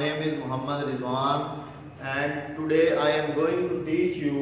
name is Muhammad Rizwan and today I am going to teach you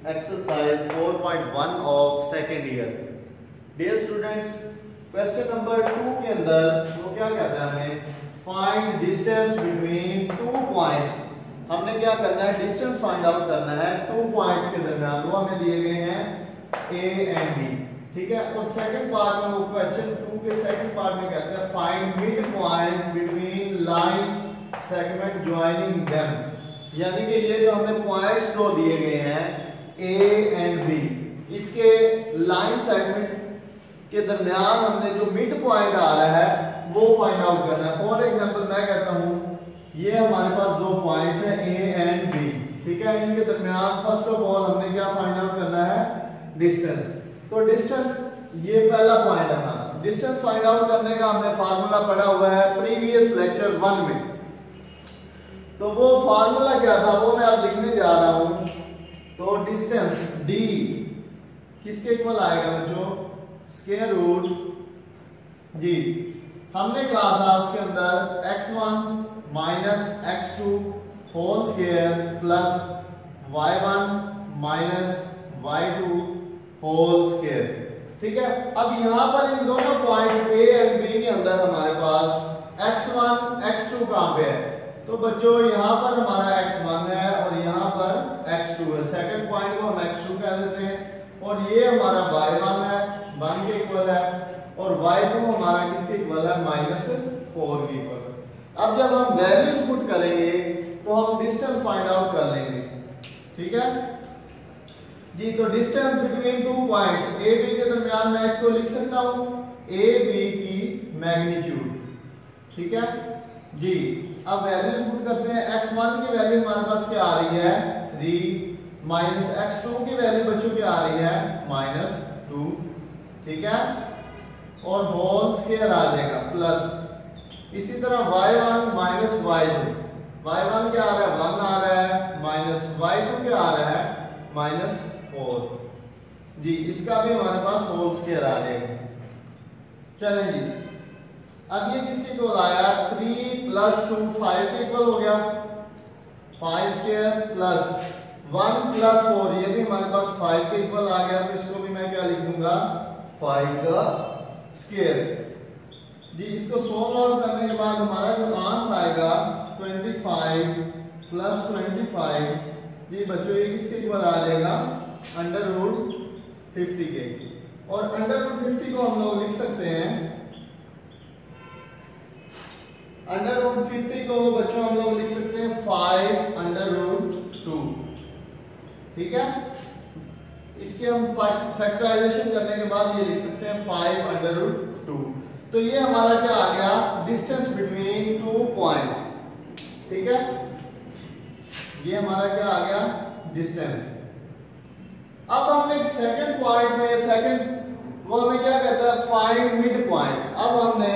exercise 4.1 of second year. Dear students, question number 2 के अंदर वो क्या कहता है हमें find distance between two points. हमने क्या करना है, डिस्टेंस फाइंड आउट करना है टू पॉइंट्स के दरमियान, वो हमें दिए गए हैं ए एंड बी, ठीक है। और सेकंड पार्ट में वो क्वेश्चन 2 के सेकंड पार्ट में कहते हैं find mid point between line segment joining them, यानी कि ये जो हमें पॉइंट्स दो दिए गए हैं ए एंड बी, इसके लाइन सेगमेंट के दरमियान हमने जो मिड पॉइंट आ रहा है वो फाइंड आउट करना है। फॉर एग्जांपल मैं कहता हूं ये हमारे पास दो पॉइंट्स हैं ए एंड बी, ठीक है। इनके दरमियान फर्स्ट ऑफ ऑल हमने क्या फाइंड आउट करना है, डिस्टेंस। तो डिस्टेंस ये पहला पॉइंट है हमारा। डिस्टेंस फाइंड आउट करने का हमने फार्मूला पढ़ा हुआ है प्रीवियस लेक्चर 1 में, तो वो फार्मूला क्या था वो मैं अब लिखने जा रहा हूं। तो डिस्टेंस डी किसके इक्वल आएगा बच्चों, स्क्वायर रूट जी, हमने कहा था उसके अंदर x1 minus x2 whole square plus y1 minus y2 whole square, ठीक है। अब यहां पर इन दोनों पॉइंट्स a एंड b के अंदर हमारे पास x1 x2 कहां पे है, तो बच्चों यहां पर हमारा x1 है और यहां पर x2 है। सेकंड पॉइंट को हम x2 कह देते हैं और ये हमारा y1 है 1 के इक्वल है और y2 हमारा किसके इक्वल है -4 के इक्वल। अब जब हम वैल्यूज पुट करेंगे तो हम डिस्टेंस फाइंड आउट कर लेंगे, ठीक है जी। तो distance between two points A B के दरमियान मैं इसको लिख सकता हूं ए बी की मैग्नीट्यूड, ठीक है जी। अब वैल्यूज पुट करते हैं, x1 की वैल्यू हमारे पास क्या आ रही है 3 माइनस x2 की वैल्यू बच्चों क्या आ रही है -2, ठीक है। और होल स्क्वायर आ जाएगा प्लस, इसी तरह y1 माइनस y2, y1 क्या आ रहा है 1 आ रहा है माइनस y2 क्या आ रहा है -4 जी, इसका भी हमारे पास होल स्क्वायर आ जाएगा। चलें जी, अब ये किसके इक्वल आया 3 + 2 5 के इक्वल हो गया, 5 स्क्वायर प्लस 1 + 4 ये भी हमारे पास 5 के इक्वल आ गया, तो इसको भी मैं क्या लिख दूंगा 5 का स्क्वायर जी। इसको सॉल्व आउट करने के बाद हमारा जो आंसर आएगा 25 + 25 जी बच्चों ये किसके इक्वल आ जाएगा √50 के। और √50 को हम लोग लिख सकते हैं, √50 को बच्चों हम लोग लिख सकते हैं 5√2, ठीक है। इसके हम फैक्टराइजेशन करने के बाद ये लिख सकते हैं 5√2। तो ये हमारा क्या आ गया डिस्टेंस बिटवीन टू पॉइंट्स, ठीक है। ये हमारा क्या आ गया डिस्टेंस। अब हमने सेकंड पॉइंट में सेकंड वो हमें क्या कहता है फाइंड मिड पॉइंट। अब हमने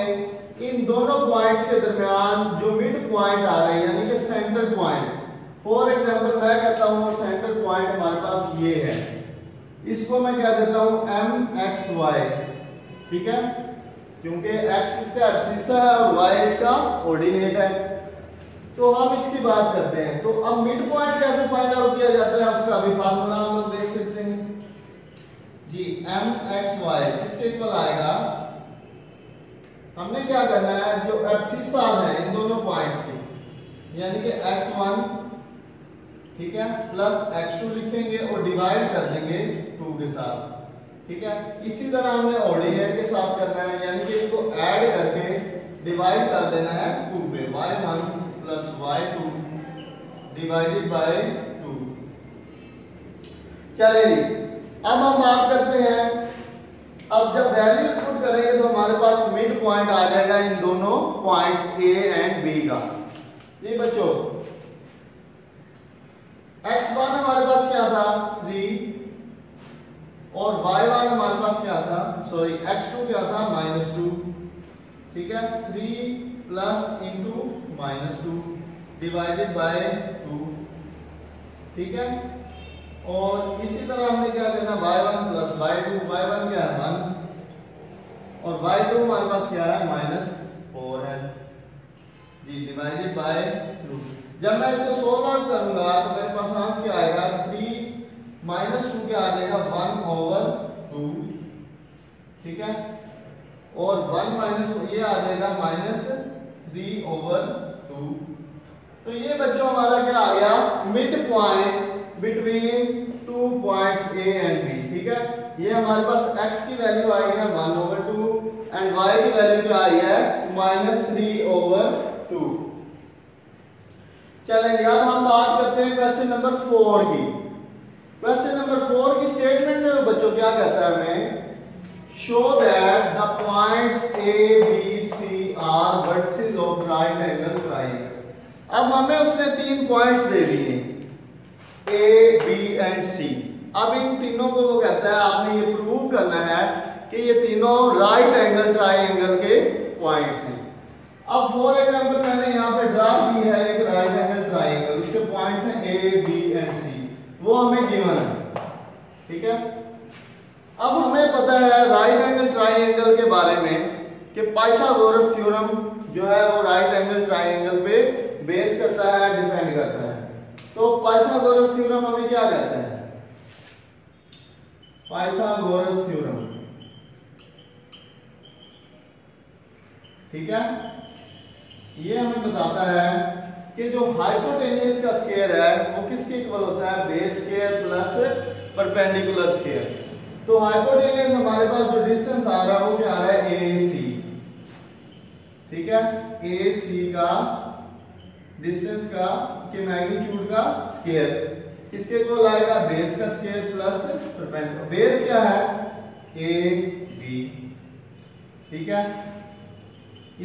इन दोनों पॉइंट्स के दरमियान जो मिड पॉइंट आ रहे हैं यानी कि सेंटर पॉइंट, फॉर एग्जांपल मैं कहता हूं सेंटर पॉइंट हमारे पास ये है, इसको मैं क्या देता हूं MXY, ठीक है, क्योंकि x इसका एब्सिसा है और y इसका ऑर्डिनेट है। तो हम इसकी बात करते हैं। तो अब मिड पॉइंट कैसे फाइंड आउट किया जाता है उसका भी फार्मूला हम लोग देख सकते हैं जी। MXY किसके इक्वल आएगा, हमने क्या करना है जो एब्सिसा है इन दोनों पॉइंट्स के यानी कि x1, ठीक है, प्लस x2 लिखेंगे और डिवाइड कर देंगे 2 के साथ, ठीक है। इसी तरह हमने ऑर्डिनेट के साथ करना है यानी कि इनको ऐड करके डिवाइड कर देना है 2 पे, y1 + y2 डिवाइडेड बाय 2। चलिए अब हम बात करते हैं, अब जब वैल्यूज पुट करेंगे तो हमारे पास मिड पॉइंट आ जाएगा इन दोनों पॉइंट्स A एंड B का जी बच्चों। x1 हमारे पास क्या था 3 और y1 हमारे पास क्या था x2 क्या था -2, ठीक है। 3 प्लस इंटू -2 डिवाइडेड बाय 2, ठीक है। और इसी तरह हमने क्या लेना y1 + y2, y1 क्या है 1 और y2 हमारे पास क्या है -4 है जी, डिवाइडेड बाय 2। जब मैं इसको सोल्व आउट करूंगा तो मेरे पास आंसर क्या आएगा, 3 माइनस 2 क्या आ जाएगा, 1/2, ठीक है, और 1 माइनस ये आ जाएगा -3/2। तो ये बच्चों हमारा क्या आ गया, mid point between 2 points A and B, ठीक है। ये हमारे पास x की वैल्यू आई है 1/2 एंड y की वैल्यू क्या आई है, -3/2। चलेंगे अब हम बात करते हैं क्वेश्चन नंबर 4 की। क्वेश्चन नंबर 4 की स्टेटमेंट में बच्चों क्या कहता है हमें, show that the points A B C are vertices of right angle triangle. अब हमें उसने 3 पॉइंट्स दे दिए A B एंड C। अब इन तीनों को वो कहता है आपने ये प्रूव करना है कि ये तीनों राइट एंगल ट्रायंगल के पॉइंट्स हैं। अब फॉर एग्जांपल मैंने यहाँ पे ड्रा की है एक राइट एंगल ट्रायंगल, उसके पॉइंट्स हैं A B एंड C, वो हमें गिवन है, ठीक है। अब हमें पता है राइट एंगल ट्रायंगल के बारे में कि पाइथागोरस थ्योरम जो है वो राइट एंगल ट्रायंगल पे बेस करता है, डिपेंड करता है। तो पाइथागोरस थ्योरम हमें क्या कहता है, पाइथागोरस थ्योरम, ठीक है, ये हमें बताता है कि जो हाइपोटेन्यूज का स्क्वायर है वो किसके इक्वल होता है, base square plus perpendicular square. तो हाइपोटेन्यूज हमारे पास जो डिस्टेंस आ रहा है वो क्या आ रहा है, AC, ठीक है, AC का डिस्टेंस का के मैग्नीट्यूड का स्क्वायर किसके इक्वल आएगा, बेस का स्क्वायर प्लस परपेंडिकुलर। बेस क्या है, AB, ठीक है।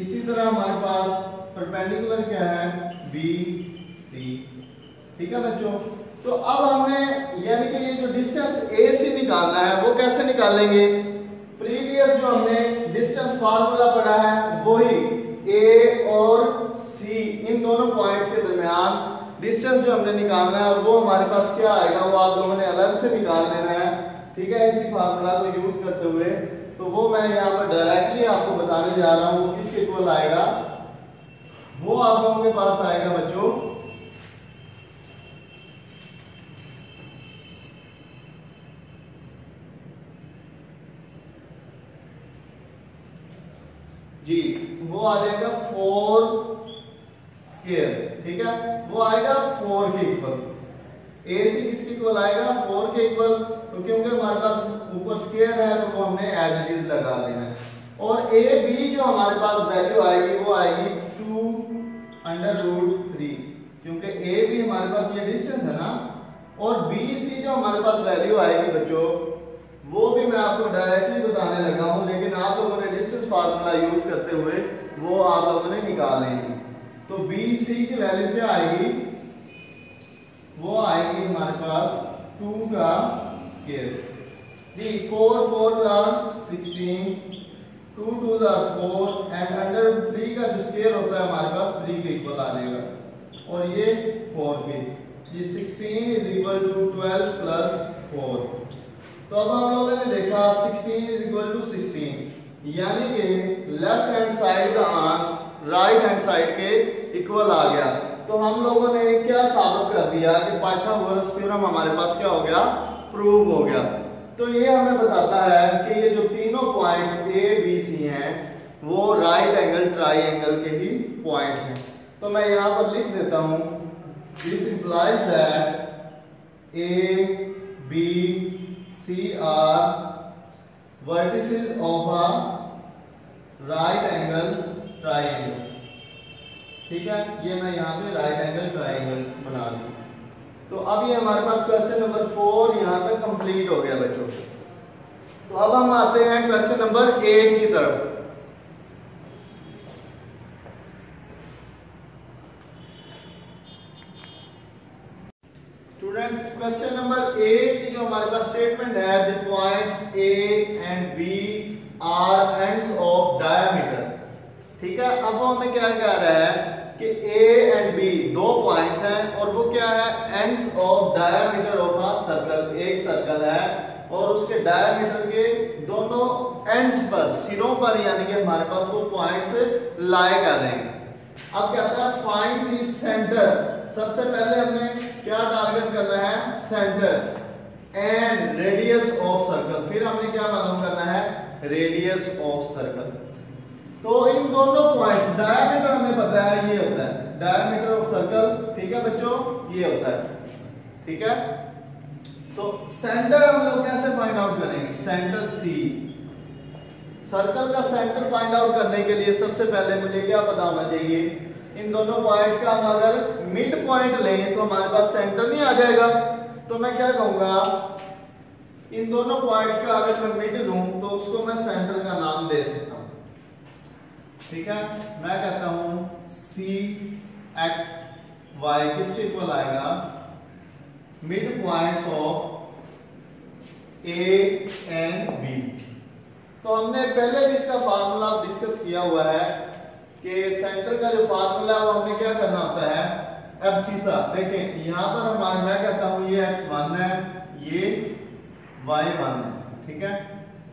इसी तरह हमारे पास परपेंडिकुलर क्या है, BC, ठीक है बच्चों। तो अब हमने यानी कि ये जो डिस्टेंस AC निकालना है वो कैसे निकालेंगे, प्रीवियस जो हमने डिस्टेंस फार्मूला पढ़ा है वही A और C इन दोनों पॉइंट्स के दरमियान डिस्टेंस जो हमने निकालना है और वो हमारे पास क्या आएगा वो आप लोगों ने अलग से निकाल लेना है, ठीक है, इसी फार्मूला को यूज करते हुए। तो वो मैं यहाँ पर डायरेक्टली आपको बताने जा रहा हूँ किसके इक्वल आएगा, वो आप लोगों के पास आएगा बच्चों जी, वो आ जाएगा 4 स्क्वायर, ठीक है, वो आएगा 4 के इक्वल। AC किसके इक्वल आएगा, 4 के इक्वल। तो क्योंकि हमारे पास ऊपर स्क्वायर है तो वो हमने एज इट इज लगा देना है। और AB जो हमारे पास वैल्यू आएगी वो आएगी 2√3, क्योंकि AB हमारे पास ये डिस्टेंस है ना। और BC जो हमारे पास वैल्यू आएगी बच्चों वो भी मैं आपको डायरेक्टली बताने लगा हूं, लेकिन आप लोगों ने डिस्टेंस फार्मूला यूज करते हुए वो आप लोगों ने निकाल लेंगे। तो BC की वैल्यू क्या आएगी, वो आएगी हमारे पास 2 का स्क्वायर जी, 4 4 are 16, 2 2 are 4 एंड अंडर 3 का जो स्क्वायर होता है हमारे पास 3 के इक्वल आ जाएगा और ये 4 के, ये 16 इज इक्वल टू 12 प्लस 4। तो अब हम लोगों ने देखा 16 इज इक्वल टू 16, यानी कि लेफ्ट हैंड साइड का आंसर राइट हैंड साइड के इक्वल आ गया। तो हम लोगों ने क्या साबित कर दिया कि पाइथागोरस थ्योरम हमारे पास क्या हो गया, प्रूव हो गया। तो ये हमें बताता है कि ये जो तीनों पॉइंट्स A B C हैं वो राइट एंगल ट्रायंगल के ही पॉइंट्स हैं। तो मैं यहाँ पर लिख देता हूँ, this implies that A B C are vertices of a right angle triangle, ठीक है, ये मैं यहाँ पे राइट एंगल ट्रायंगल बना दूँ। तो अब ये हमारे पास क्वेश्चन नंबर 4 यहाँ तक कंप्लीट हो गया बच्चों। तो अब हम आते हैं क्वेश्चन नंबर 8 की तरफ। स्टूडेंट्स क्वेश्चन नंबर 8 की जो हमारे पास स्टेटमेंट है, the points A and B are ends of diameter, ठीक है। अब वो हमें क्या कह रहा है कि A एंड B दो पॉइंट्स हैं और वो क्या है, ends of diameter of a circle, एक सर्कल है और उसके डायमीटर के दोनों एंड्स पर, सिरों पर, यानी कि हमारे पास वो पॉइंट्स लाई कर रहे हैं। अब कहता है फाइंड द सेंटर, सबसे पहले हमने क्या टारगेट करना है, centre and radius of circle. फिर हमने क्या मालूम करना है, रेडियस ऑफ सर्कल। तो इन दोनों पॉइंट्स, डायमीटर हमें पता है ये होता है डायमीटर ऑफ सर्कल, ठीक है बच्चों, ये होता है, ठीक है। तो सेंटर हम लोग कैसे फाइंड आउट करेंगे, सेंटर सी। सर्कल का सेंटर फाइंड आउट करने के लिए सबसे पहले मुझे क्या पता होना चाहिए, इन दोनों पॉइंट्स का हम अगर मिड पॉइंट लें तो हमारे पास सेंटर नहीं आ जाएगा। तो मैं क्या कहूंगा, इन दोनों पॉइंट्स का अगर मैं मिड लूं तो उसको मैं सेंटर का नाम दे सकता हूं, ठीक है। मैं कहता हूं सी एक्स वाई किसके इक्वल आएगा, mid points of A and B. तो हमने पहले भी इसका फार्मूला डिस्कस किया हुआ है कि सेंटर का जो फार्मूला है वो हमने क्या करना होता है, एब्सिसा। देखें यहां पर हमारा, मैं कहता हूं ये x1 है, ये y1 है, ठीक है,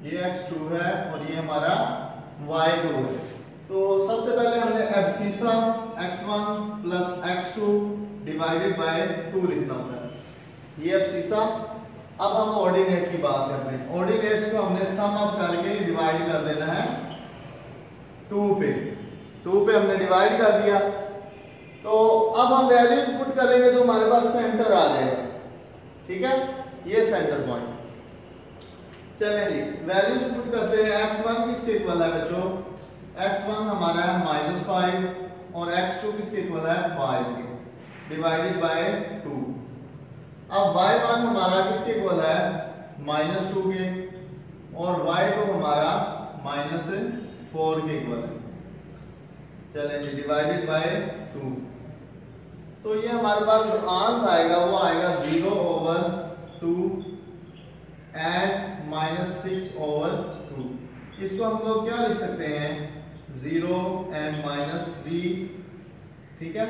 ये x2 है और ये हमारा y2 है। तो सबसे पहले हमने abscissa x1 plus x2 divided by 2 लिखना होता है, ये एब्सिसा। अब हम ऑर्डिनेट की बात करते हैं। ऑर्डिनेट्स को हमने सम अप करके डिवाइड कर देना है 2 पे। 2 पे हमने डिवाइड कर दिया। तो अब हम वैल्यूज पुट करेंगे तो हमारे पास सेंटर आ जाएगा, ठीक है, ये सेंटर पॉइंट। चलें जी, वैल्यूज पुट करते हैं। x1 किसके इक्वल है बच्चों, x1 हमारा है -5 और x2 किसके इक्वल है 5 के, डिवाइडेड बाय 2। अब y1 हमारा किसके इक्वल है -2 के और y2 हमारा -4 के इक्वल है। चलें जी, डिवाइडेड बाय 2। तो ये हमारे पास जो आंसर आएगा वो आएगा 0/2 एंड -6/2। इसको हम लोग क्या लिख सकते हैं, 0 एंड -3, ठीक है,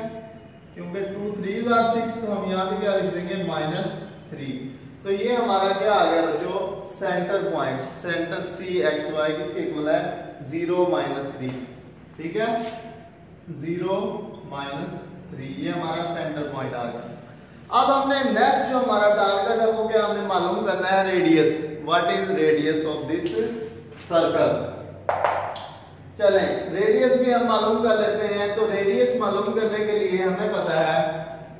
क्योंकि 2 3s are 6 तो हम यहाँ पे क्या लिख देंगे -3। तो ये हमारा क्या आ गया बच्चों, centre point, centre C x y किसके इक्वल है 0 -3, ठीक है, 0 -3, ये हमारा सेंटर पॉइंट आ गया। अब हमने नेक्स्ट जो हमारा टारगेट है वो क्या हमने मालूम करना है, radius. What is radius of this circle. चलें रेडियस भी हम मालूम कर लेते हैं। तो रेडियस मालूम करने के लिए हमें पता है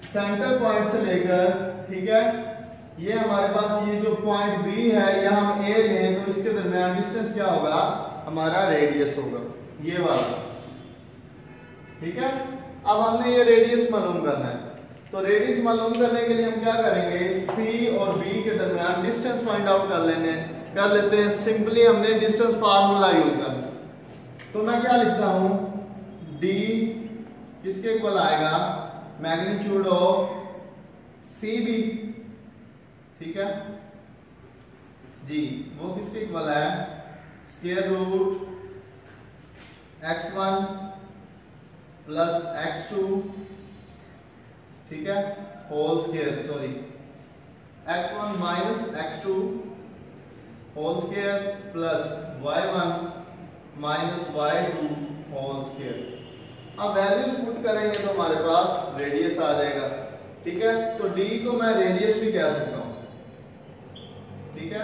सेंटर पॉइंट से लेकर, ठीक है, ये हमारे पास ये जो पॉइंट बी है या हम ए लें तो इसके दरमियान डिस्टेंस क्या होगा, हमारा रेडियस होगा, ये वाला, ठीक है। अब हमने ये रेडियस मालूम करना है। तो रेडियस मालूम करने के लिए हम क्या करेंगे, सी और बी के दरमियान डिस्टेंस फाइंड आउट कर लेते हैं। सिंपली हमने डिस्टेंस फार्मूला यूज करना। तो मैं क्या लिखता हूं, d किसके इक्वल आएगा, मैग्नीट्यूड ऑफ सी बी, ठीक है जी, वो किसके इक्वल है, square root x1 plus x2, ठीक है, whole square, sorry x1 minus x2 whole square plus y1 minus y2 whole square. अब वैल्यूज पुट करेंगे तो हमारे पास रेडियस आ जाएगा, ठीक है। तो d को मैं रेडियस भी कह सकता हूं, ठीक है,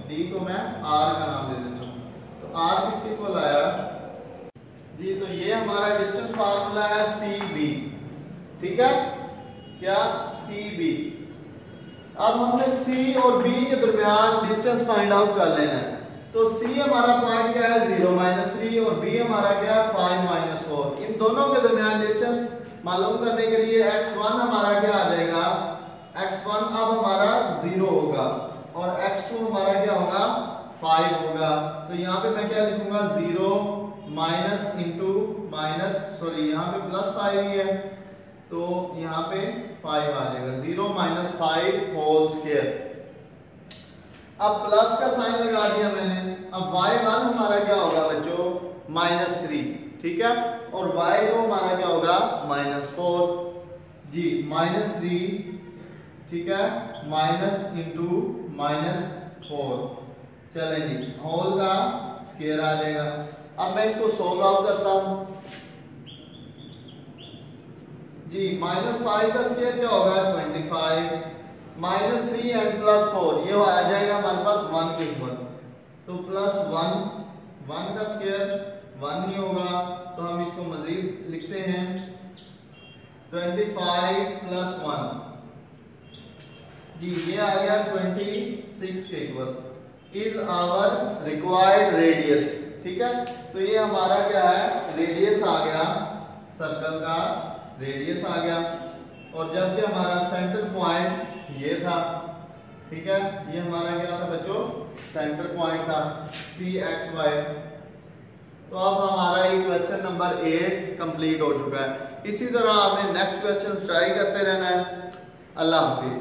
d को मैं r का नाम दे देता हूं। तो r किसके इक्वल आया जी, तो ये हमारा डिस्टेंस फार्मूला है cb, ठीक है, क्या cb। अब हमने c और b के दरमियान डिस्टेंस फाइंड आउट कर लेना है। तो c हमारा पॉइंट क्या है 0 -3 और b हमारा क्या है 5 -4। इन दोनों के दरमियान डिस्टेंस मालूम करने के लिए x1 हमारा क्या आ जाएगा, x1 अब हमारा 0 होगा और x2 हमारा क्या होगा 5 होगा। तो यहाँ पे मैं क्या लिखूंगा 0 माइनस इंटू माइनस, सॉरी यहाँ पे +5 ही है तो यहाँ पे 5 आ जाएगा, 0 - 5 होल स्क्वायर। अब प्लस का साइन लगा दिया मैंने। अब y1 हमारा क्या होगा बच्चों -3, ठीक है, और y2 हमारा क्या होगा -4 जी, -3, ठीक है, माइनस इंटू -4, चलें जी, होल का स्क्वायर आ जाएगा। अब मैं इसको सॉल्व आउट करता हूं जी -5 का स्क्वायर क्या होगा 25, -3 एंड +4 ये आ जाएगा हमारे पास 1 के इक्वल। तो +1 का स्क्वायर 1 ही होगा, तो हम इसको मजीद लिखते हैं 25 + 1 जी ये आ गया 26 के equal is our required radius. ठीक है, तो ये हमारा क्या है रेडियस आ गया, सर्कल का रेडियस आ गया। और जबकि हमारा सेंटर पॉइंट ये था, ठीक है, ये हमारा क्या था बच्चों सेंटर पॉइंट था CXY। तो अब हमारा ये क्वेश्चन नंबर 8 कंप्लीट हो चुका है। इसी तरह आपने नेक्स्ट क्वेश्चन ट्राई करते रहना है। अल्लाह हाफिज।